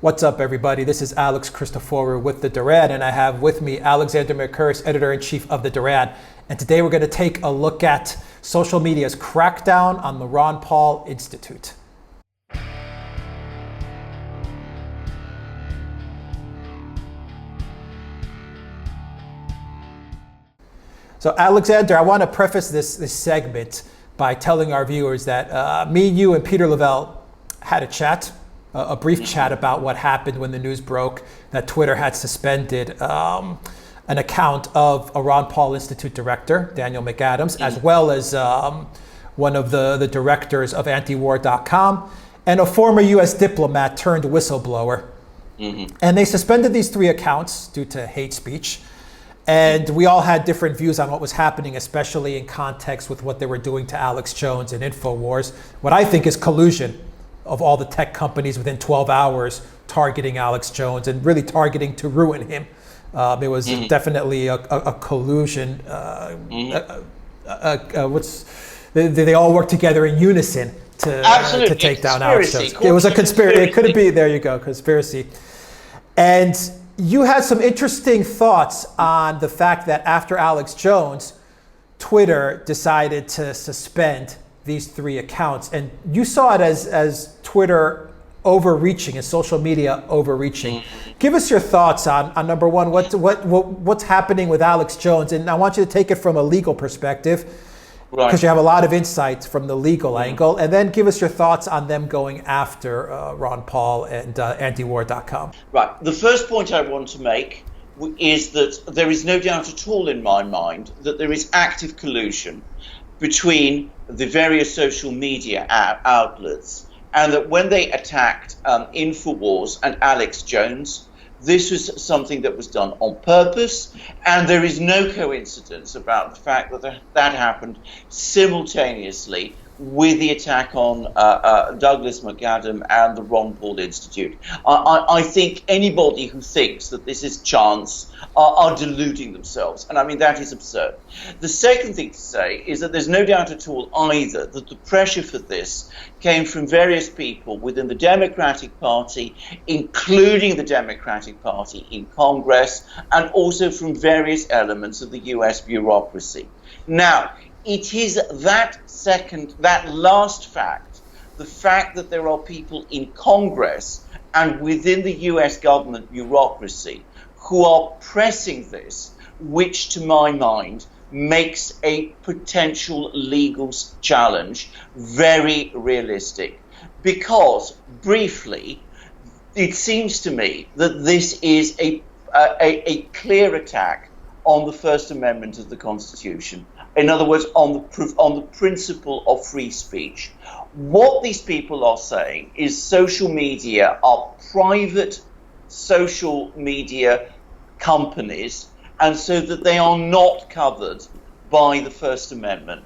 What's up, everybody? This is Alex Christoforou with The Duran, and I have with me Alexander Mercouris, editor-in-chief of The Duran. And today we're going to take a look at social media's crackdown on the Ron Paul Institute. So, Alexander, I want to preface this segment by telling our viewers that me, you, and Peter Lavelle had a chat. A brief chat about what happened when the news broke that Twitter had suspended an account of a Ron Paul Institute director, Daniel McAdams, as well as one of the directors of antiwar.com and a former U.S. diplomat turned whistleblower. And they suspended these three accounts due to hate speech. And we all had different views on what was happening, especially in context with what they were doing to Alex Jones and InfoWars. What I think is collusion of all the tech companies within 12 hours targeting Alex Jones and really targeting to ruin him. It was definitely a collusion. They all work together in unison to take down Alex Jones. It was a conspiracy. It could be, there you go, conspiracy. And you had some interesting thoughts on the fact that after Alex Jones, Twitter decided to suspend these three accounts, and you saw it as Twitter overreaching and social media overreaching. Give us your thoughts on number one, what's happening with Alex Jones, and I want you to take it from a legal perspective, because you have a lot of insights from the legal angle, and then give us your thoughts on them going after Ron Paul and antiwar.com. Right. The first point I want to make is that there is no doubt at all in my mind that there is active collusion between the various social media outlets, and that when they attacked InfoWars and Alex Jones, this was something that was done on purpose, and there is no coincidence about the fact that that happened simultaneously with the attack on Douglas McAdam and the Ron Paul Institute. I think anybody who thinks that this is chance are deluding themselves, and I mean that is absurd. The second thing to say is that there's no doubt at all either that the pressure for this came from various people within the Democratic Party, including the Democratic Party in Congress, and also from various elements of the US bureaucracy. Now, it is that last fact, the fact that there are people in Congress and within the US government bureaucracy who are pressing this, which to my mind makes a potential legal challenge very realistic. Because, briefly, it seems to me that this is a clear attack on the First Amendment of the Constitution. In other words, on the principle of free speech. What these people are saying is social media are private social media companies, and so that they are not covered by the First Amendment.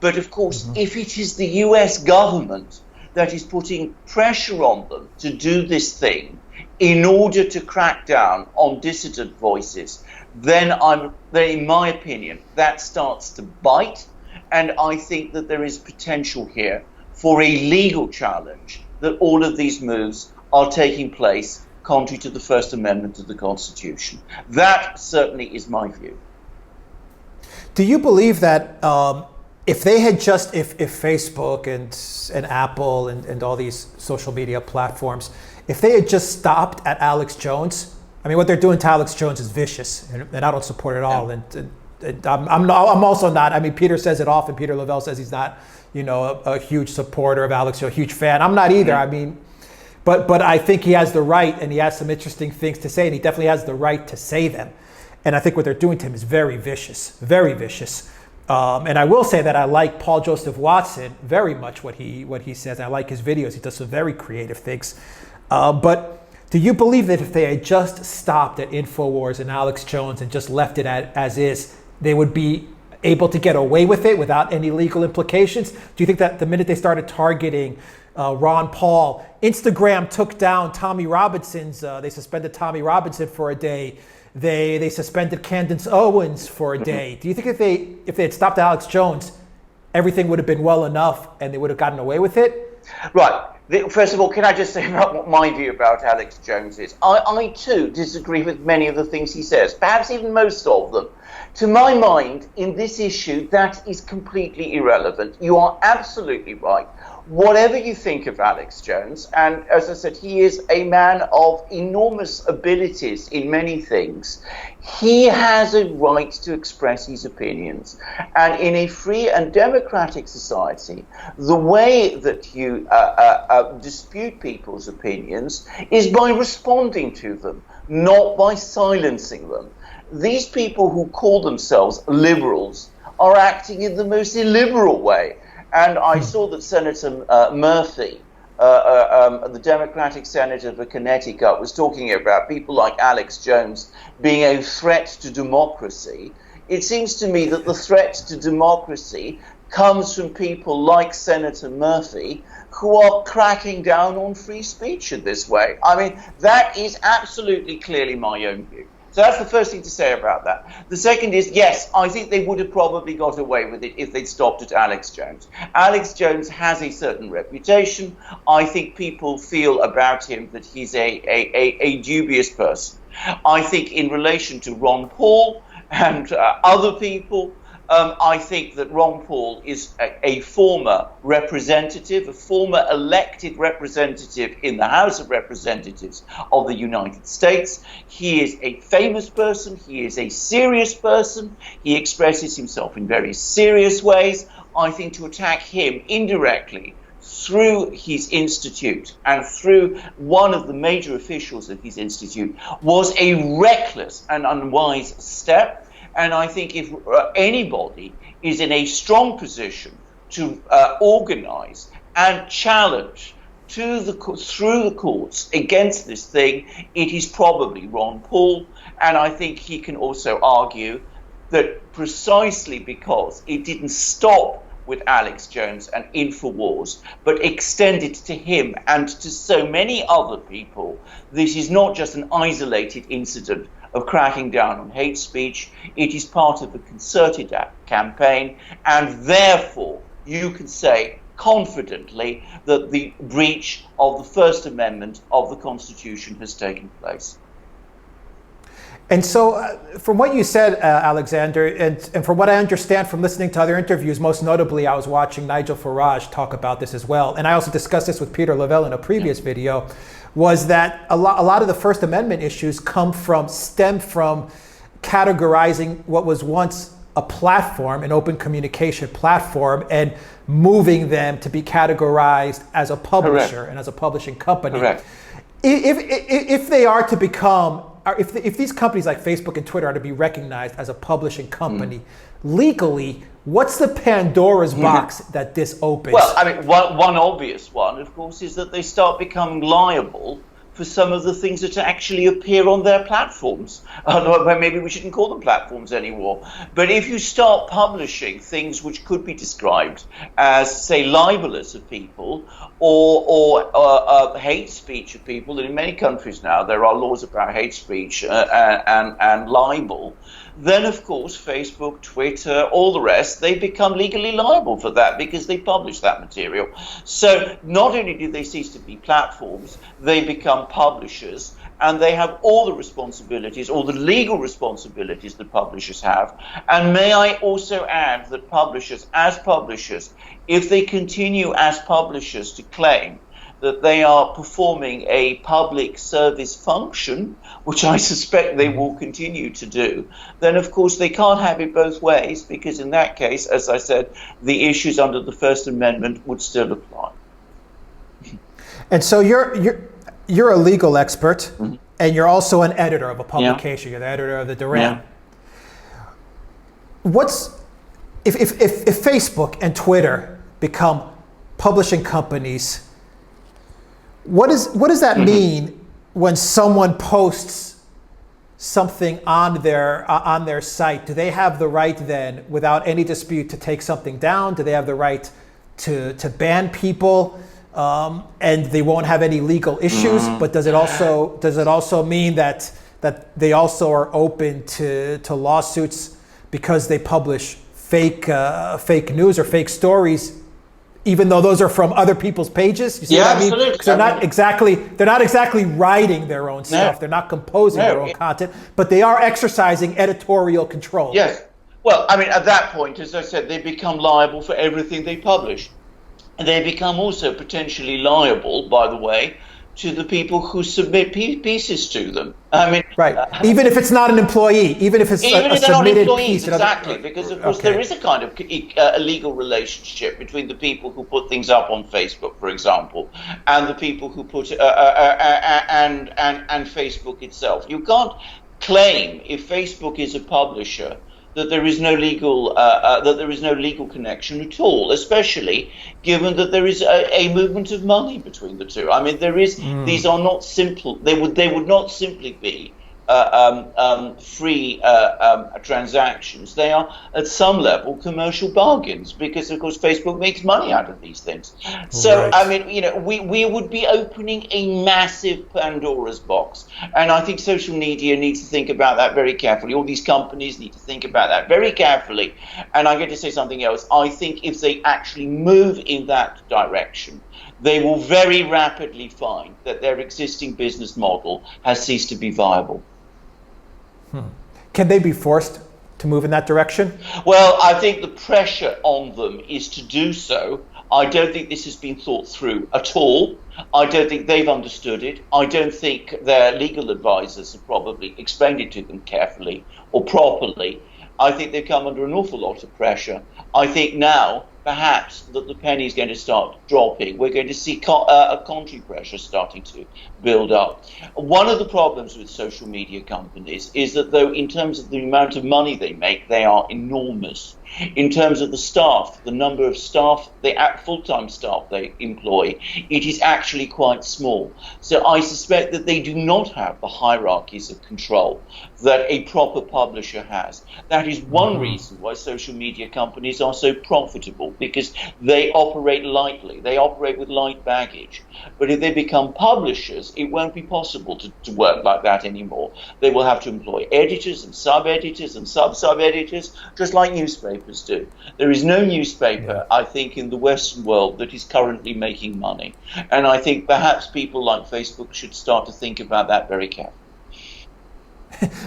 But of course, if it is the US government that is putting pressure on them to do this thing in order to crack down on dissident voices, then in my opinion, that starts to bite, and I think that there is potential here for a legal challenge that all of these moves are taking place contrary to the First Amendment of the Constitution. That certainly is my view. Do you believe that if they had just, if Facebook and Apple and all these social media platforms, if they had just stopped at Alex Jones, I mean, what they're doing to Alex Jones is vicious, and I don't support it at all. And I'm also not. I mean, Peter says it often. Peter Lavelle says he's not, a huge supporter of Alex, a huge fan. I'm not either. I mean, but I think he has the right, and he has some interesting things to say, and he definitely has the right to say them. And I think what they're doing to him is very vicious, very vicious. And I will say that I like Paul Joseph Watson very much. What he says. I like his videos. He does some very creative things. But do you believe that if they had just stopped at InfoWars and Alex Jones and just left it as is, they would be able to get away with it without any legal implications? Do you think that the minute they started targeting Ron Paul, Instagram took down Tommy Robinson's, they suspended Tommy Robinson for a day. They suspended Candace Owens for a day. Do you think if they had stopped Alex Jones, everything would have been well enough and they would have gotten away with it? Right. First of all, can I just say about what my view about Alex Jones is? I too disagree with many of the things he says, perhaps even most of them. To my mind, in this issue, that is completely irrelevant. You are absolutely right. Whatever you think of Alex Jones, and as I said, he is a man of enormous abilities in many things. He has a right to express his opinions. And in a free and democratic society, the way that you dispute people's opinions is by responding to them, not by silencing them. These people who call themselves liberals are acting in the most illiberal way. And I saw that Senator Murphy, the Democratic senator for Connecticut, was talking about people like Alex Jones being a threat to democracy. It seems to me that the threat to democracy comes from people like Senator Murphy, who are cracking down on free speech in this way. I mean, that is absolutely clearly my own view. So that's the first thing to say about that. The second is, yes, I think they would have probably got away with it if they'd stopped at Alex Jones. Alex Jones has a certain reputation. I think people feel about him that he's a dubious person. I think in relation to Ron Paul and other people, I think that Ron Paul is a former representative, a former elected representative in the House of Representatives of the United States. He is a famous person. He is a serious person. He expresses himself in very serious ways. I think to attack him indirectly through his institute and through one of the major officials of his institute was a reckless and unwise step. And I think if anybody is in a strong position to organize and challenge through the courts against this thing, it is probably Ron Paul. And I think he can also argue that precisely because it didn't stop with Alex Jones and InfoWars, but extended to him and to so many other people, this is not just an isolated incident of cracking down on hate speech. It is part of a concerted campaign, and therefore you can say confidently that the breach of the First Amendment of the Constitution has taken place. And so from what you said, Alexander, and from what I understand from listening to other interviews, most notably I was watching Nigel Farage talk about this as well, and I also discussed this with Peter Lavelle in a previous video, was that a lot of the First Amendment issues stem from categorizing what was once a platform, an open communication platform, and moving them to be categorized as a publisher. Correct. And as a publishing company. Correct. If they are to become, if these companies like Facebook and Twitter are to be recognized as a publishing company, legally, what's the Pandora's box that this opens? Well, I mean, one obvious one, of course, is that they start becoming liable for some of the things that actually appear on their platforms. Maybe we shouldn't call them platforms anymore. But if you start publishing things which could be described as, say, libelous of people or hate speech of people, and in many countries now there are laws about hate speech and libel, then of course Facebook, Twitter, all the rest, they become legally liable for that because they publish that material. So not only do they cease to be platforms, they become publishers, and they have all the responsibilities, all the legal responsibilities that publishers have. And may I also add that publishers, as publishers, if they continue as publishers to claim that they are performing a public service function, which I suspect they will continue to do, then of course they can't have it both ways, because in that case, as I said, the issues under the First Amendment would still apply. And so you're a legal expert, and you're also an editor of a publication. You're the editor of the Duran. If Facebook and Twitter become publishing companies, what does that mean when someone posts something on their site? Do they have the right then, without any dispute, to take something down? Do they have the right to ban people? And they won't have any legal issues, but does it also mean that they also are open to lawsuits because they publish fake news or fake stories even though those are from other people's pages. You see what I mean? absolutely. 'Cause they're not exactly writing their own stuff. They're not composing their own content, but they are exercising editorial control. Yes. Well, I mean, at that point, as I said, they become liable for everything they publish. And they become also potentially liable, by the way, to the people who submit pieces to them. I mean, right. Even if it's not an employee, even if it's even a if they're not submitted employees, piece. exactly, because of course there is a kind of a legal relationship between the people who put things up on Facebook, for example, and the people who put and Facebook itself. You can't claim, if Facebook is a publisher, that there is no legal connection at all, especially given that there is a movement of money between the two. I mean, there is these are not simple. They would not simply be free transactions. They are at some level commercial bargains, because of course Facebook makes money out of these things. So right. I mean, we would be opening a massive Pandora's box, and I think social media needs to think about that very carefully. All these companies need to think about that very carefully. And I'm going to say something else. I think if they actually move in that direction, they will very rapidly find that their existing business model has ceased to be viable. Can they be forced to move in that direction? Well, I think the pressure on them is to do so. I don't think this has been thought through at all. I don't think they've understood it. I don't think their legal advisors have probably explained it to them carefully or properly. I think they've come under an awful lot of pressure. I think now, perhaps, that the penny is going to start dropping. We're going to see a contrary pressure starting to build up. One of the problems with social media companies is that, though in terms of the amount of money they make, they are enormous. In terms of the staff, the number of staff, the full-time staff they employ, it is actually quite small. So I suspect that they do not have the hierarchies of control that a proper publisher has. That is one reason why social media companies are so profitable, because they operate lightly. They operate with light baggage. But if they become publishers, it won't be possible to work like that anymore. They will have to employ editors and sub-editors and sub-sub-editors, just like newspapers do. There is no newspaper, I think, in the Western world that is currently making money. And I think perhaps people like Facebook should start to think about that very carefully.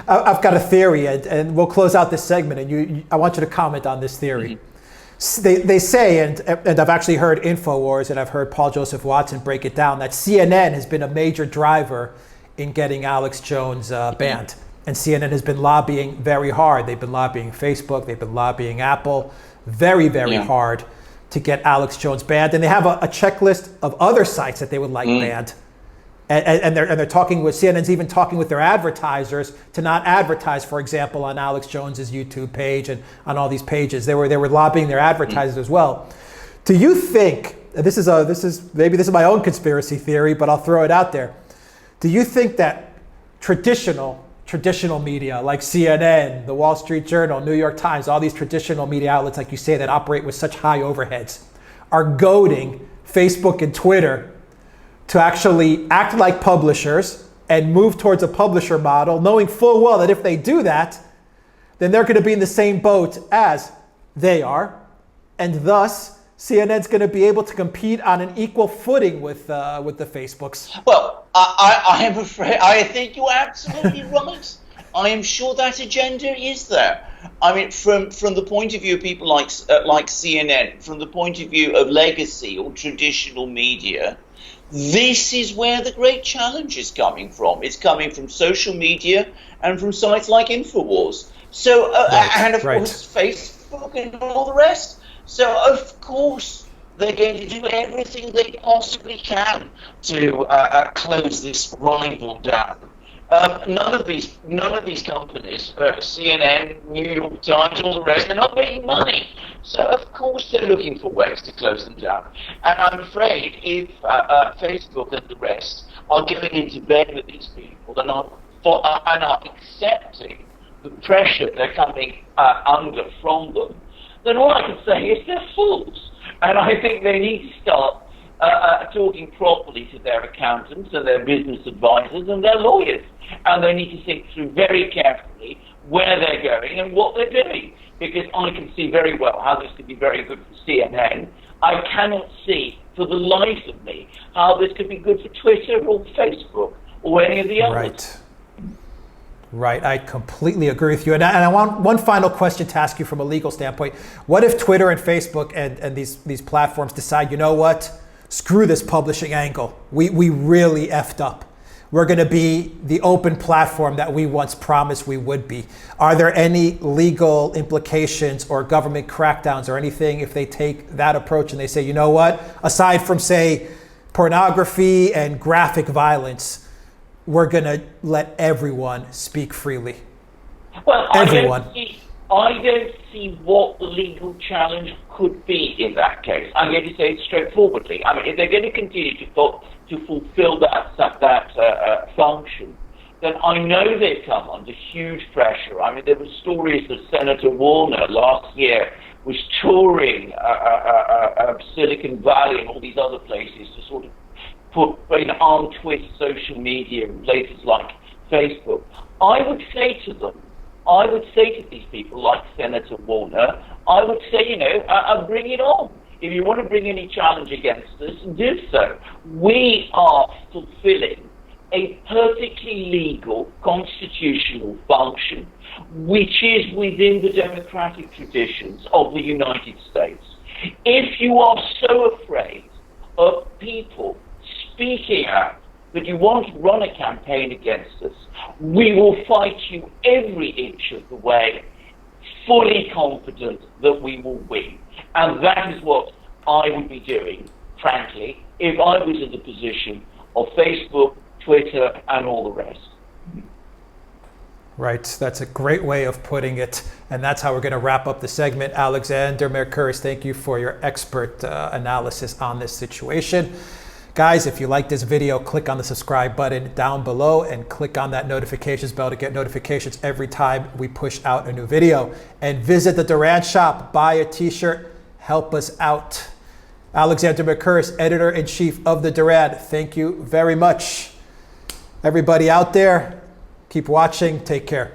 I've got a theory, and we'll close out this segment, and I want you to comment on this theory. They say, and I've actually heard InfoWars and I've heard Paul Joseph Watson break it down, that CNN has been a major driver in getting Alex Jones banned. And CNN has been lobbying very hard. They've been lobbying Facebook, they've been lobbying Apple very, very hard to get Alex Jones banned. And they have a checklist of other sites that they would like banned. And they're talking with, CNN's even talking with their advertisers to not advertise, for example, on Alex Jones's YouTube page and on all these pages. They were lobbying their advertisers as well. Do you think, this is my own conspiracy theory, but I'll throw it out there. Do you think that traditional media like CNN, the Wall Street Journal, New York Times, all these traditional media outlets, like you say, that operate with such high overheads, are goading Facebook and Twitter to actually act like publishers and move towards a publisher model, knowing full well that if they do that, then they're going to be in the same boat as they are, and thus CNN's going to be able to compete on an equal footing with the Facebooks? Well, I am afraid, I think you're absolutely right. I am sure that agenda is there. I mean, from the point of view of people like CNN, from the point of view of legacy or traditional media, this is where the great challenge is coming from. It's coming from social media and from sites like InfoWars. So, and of course, Facebook and all the rest. So, of course, they're going to do everything they possibly can to close this rival down. None of these companies, CNN, New York Times, all the rest, they're not making money. So of course they're looking for ways to close them down. And I'm afraid if Facebook and the rest are going into bed with these people and are accepting the pressure they're coming under from them, then all I can say is they're fools. And I think they need to start talking properly to their accountants and their business advisors and their lawyers. And they need to think through very carefully where they're going and what they're doing. Because I can see very well how this could be very good for CNN. I cannot see for the life of me how this could be good for Twitter or Facebook or any of the others. Right. Right, I completely agree with you. And I want one final question to ask you from a legal standpoint. What if Twitter and Facebook and these platforms decide, you know what, screw this publishing angle. We really effed up. We're going to be the open platform that we once promised we would be. Are there any legal implications or government crackdowns or anything if they take that approach and they say, you know what, aside from, say, pornography and graphic violence, we're going to let everyone speak freely? Well, everyone. I don't see what the legal challenge could be in that case. I'm going to say it straightforwardly. I mean, if they're going to continue to fulfill that function, then I know they come under huge pressure. I mean, there were stories that Senator Warner last year was touring Silicon Valley and all these other places to sort of put in arm twist social media and places like Facebook. I would say to these people like Senator Warner, I would say, bring it on. If you want to bring any challenge against us, do so. We are fulfilling a perfectly legal constitutional function, which is within the democratic traditions of the United States. If you are so afraid of people speaking out that you want to run a campaign against us, we will fight you every inch of the way, fully confident that we will win. And that is what I would be doing, frankly, if I was in the position of Facebook, Twitter, and all the rest. Right, that's a great way of putting it. And that's how we're going to wrap up the segment. Alexander Mercouris, thank you for your expert analysis on this situation. Guys, if you like this video, click on the subscribe button down below and click on that notifications bell to get notifications every time we push out a new video. And visit the Duran shop, buy a t-shirt, help us out. Alexander Mercouris, editor-in-chief of the Duran, thank you very much. Everybody out there, keep watching, take care.